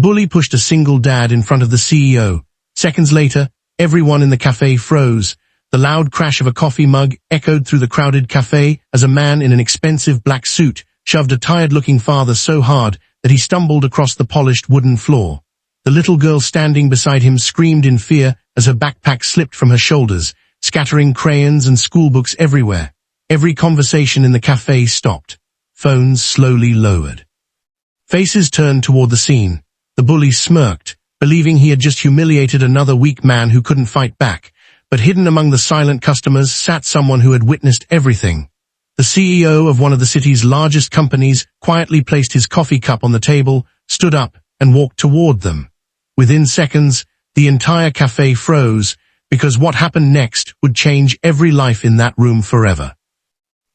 bully pushed a single dad in front of the CEO. Seconds later, everyone in the cafe froze. The loud crash of a coffee mug echoed through the crowded cafe as a man in an expensive black suit shoved a tired-looking father so hard that he stumbled across the polished wooden floor. The little girl standing beside him screamed in fear as her backpack slipped from her shoulders, scattering crayons and schoolbooks everywhere. Every conversation in the cafe stopped. Phones slowly lowered. Faces turned toward the scene. The bully smirked, believing he had just humiliated another weak man who couldn't fight back. But hidden among the silent customers sat someone who had witnessed everything. The CEO of one of the city's largest companies quietly placed his coffee cup on the table, stood up, and walked toward them. Within seconds, the entire cafe froze, because what happened next would change every life in that room forever.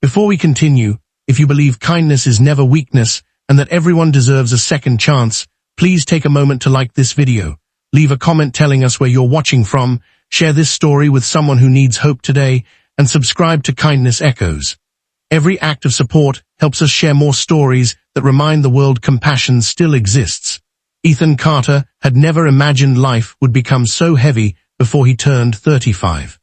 Before we continue, if you believe kindness is never weakness and that everyone deserves a second chance, please take a moment to like this video, leave a comment telling us where you're watching from, share this story with someone who needs hope today, and subscribe to Kindness Echoes. Every act of support helps us share more stories that remind the world compassion still exists. Ethan Carter had never imagined life would become so heavy before he turned 35.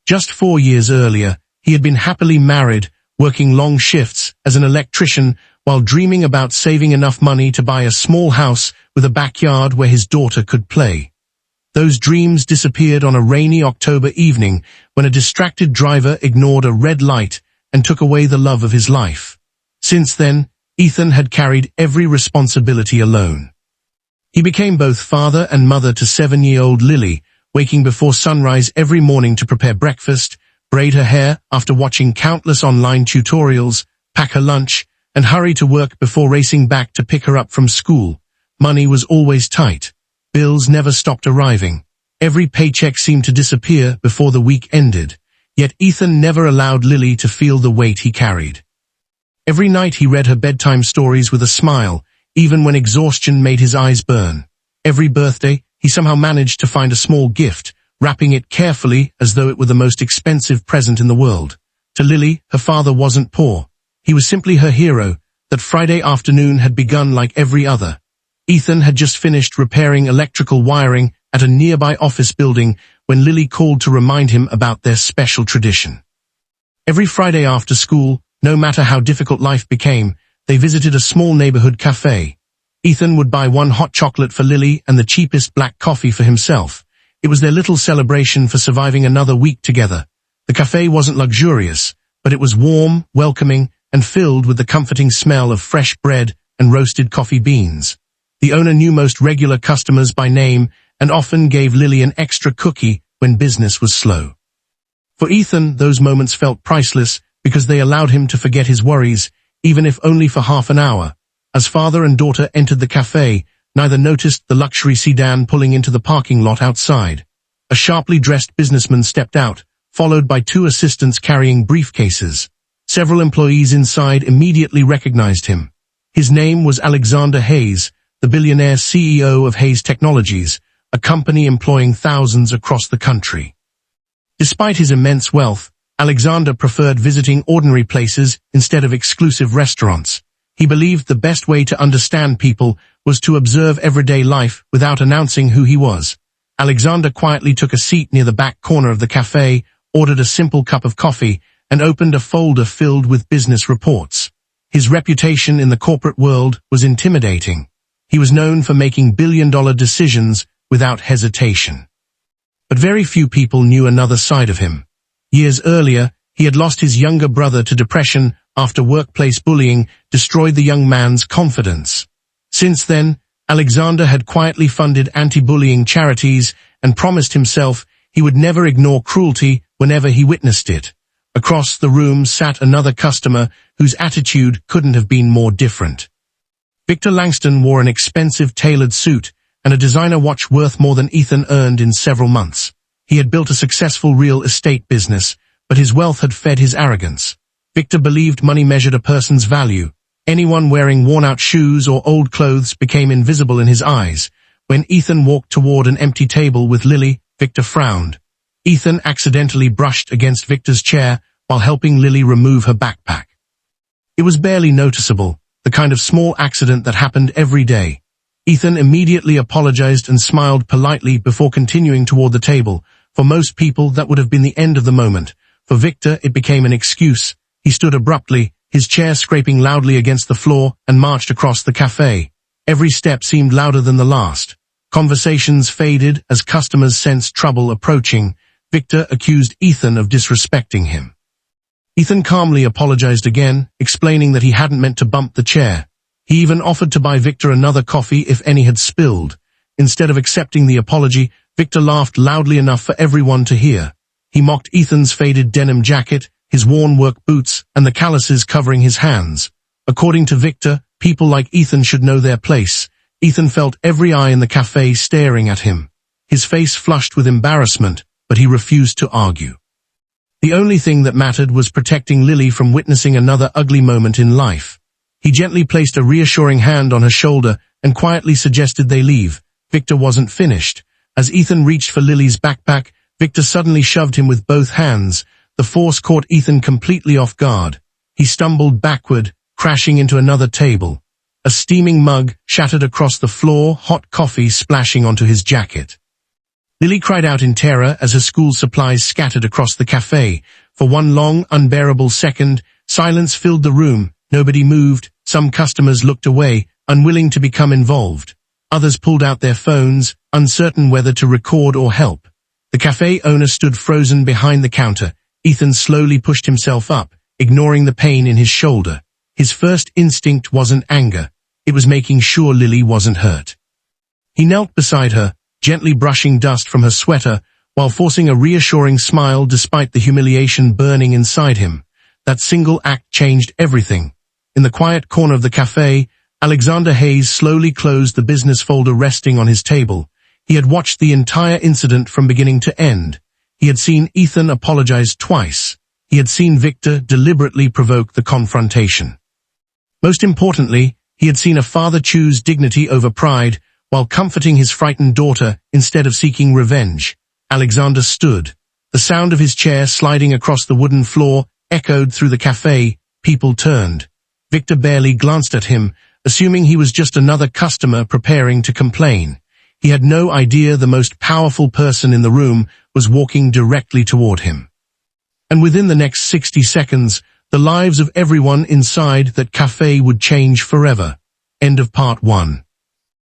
Just 4 years earlier, he had been happily married, working long shifts as an electrician while dreaming about saving enough money to buy a small house with a backyard where his daughter could play. Those dreams disappeared on a rainy October evening when a distracted driver ignored a red light and took away the love of his life. Since then, Ethan had carried every responsibility alone. He became both father and mother to 7-year-old Lily, waking before sunrise every morning to prepare breakfast, braid her hair after watching countless online tutorials, pack her lunch, and hurry to work before racing back to pick her up from school. Money was always tight. Bills never stopped arriving. Every paycheck seemed to disappear before the week ended. Yet Ethan never allowed Lily to feel the weight he carried. Every night he read her bedtime stories with a smile, even when exhaustion made his eyes burn. Every birthday, he somehow managed to find a small gift, wrapping it carefully as though it were the most expensive present in the world. To Lily, her father wasn't poor. He was simply her hero. That Friday afternoon had begun like every other. Ethan had just finished repairing electrical wiring at a nearby office building when Lily called to remind him about their special tradition. Every Friday after school, no matter how difficult life became, they visited a small neighborhood cafe. Ethan would buy one hot chocolate for Lily and the cheapest black coffee for himself. It was their little celebration for surviving another week together. The cafe wasn't luxurious, but it was warm, welcoming, and filled with the comforting smell of fresh bread and roasted coffee beans. The owner knew most regular customers by name and often gave Lily an extra cookie when business was slow. For Ethan, those moments felt priceless because they allowed him to forget his worries, even if only for half an hour. As father and daughter entered the cafe, neither noticed the luxury sedan pulling into the parking lot outside. A sharply dressed businessman stepped out, followed by 2 assistants carrying briefcases. Several employees inside immediately recognized him. His name was Alexander Hayes, the billionaire CEO of Hayes Technologies, a company employing thousands across the country. Despite his immense wealth, Alexander preferred visiting ordinary places instead of exclusive restaurants. He believed the best way to understand people was to observe everyday life without announcing who he was. Alexander quietly took a seat near the back corner of the cafe, ordered a simple cup of coffee, and opened a folder filled with business reports. His reputation in the corporate world was intimidating. He was known for making billion-dollar decisions without hesitation. But very few people knew another side of him. Years earlier, he had lost his younger brother to depression after workplace bullying destroyed the young man's confidence. Since then, Alexander had quietly funded anti-bullying charities and promised himself he would never ignore cruelty whenever he witnessed it. Across the room sat another customer whose attitude couldn't have been more different. Victor Langston wore an expensive tailored suit and a designer watch worth more than Ethan earned in several months. He had built a successful real estate business, but his wealth had fed his arrogance. Victor believed money measured a person's value. Anyone wearing worn-out shoes or old clothes became invisible in his eyes. When Ethan walked toward an empty table with Lily, Victor frowned. Ethan accidentally brushed against Victor's chair while helping Lily remove her backpack. It was barely noticeable, the kind of small accident that happened every day. Ethan immediately apologized and smiled politely before continuing toward the table. For most people, that would have been the end of the moment. For Victor, it became an excuse. He stood abruptly, his chair scraping loudly against the floor, and marched across the cafe. Every step seemed louder than the last. Conversations faded as customers sensed trouble approaching. Victor accused Ethan of disrespecting him. Ethan calmly apologized again, explaining that he hadn't meant to bump the chair. He even offered to buy Victor another coffee if any had spilled. Instead of accepting the apology, Victor laughed loudly enough for everyone to hear. He mocked Ethan's faded denim jacket, his worn work boots, and the calluses covering his hands. According to Victor, people like Ethan should know their place. Ethan felt every eye in the cafe staring at him. His face flushed with embarrassment, but he refused to argue. The only thing that mattered was protecting Lily from witnessing another ugly moment in life. He gently placed a reassuring hand on her shoulder and quietly suggested they leave. Victor wasn't finished. As Ethan reached for Lily's backpack, Victor suddenly shoved him with both hands. The force caught Ethan completely off guard. He stumbled backward, crashing into another table. A steaming mug shattered across the floor, hot coffee splashing onto his jacket. Lily cried out in terror as her school supplies scattered across the cafe. For one long, unbearable second, silence filled the room. Nobody moved. Some customers looked away, unwilling to become involved. Others pulled out their phones, uncertain whether to record or help. The cafe owner stood frozen behind the counter. Ethan slowly pushed himself up, ignoring the pain in his shoulder. His first instinct wasn't anger. It was making sure Lily wasn't hurt. He knelt beside her, gently brushing dust from her sweater, while forcing a reassuring smile despite the humiliation burning inside him. That single act changed everything. In the quiet corner of the cafe, Alexander Hayes slowly closed the business folder resting on his table. He had watched the entire incident from beginning to end. He had seen Ethan apologize twice. He had seen Victor deliberately provoke the confrontation. Most importantly, he had seen a father choose dignity over pride while comforting his frightened daughter instead of seeking revenge. Alexander stood. The sound of his chair sliding across the wooden floor echoed through the cafe. People turned. Victor barely glanced at him, assuming he was just another customer preparing to complain. He had no idea the most powerful person in the room was walking directly toward him. And within the next 60 seconds, the lives of everyone inside that cafe would change forever. End of part 1.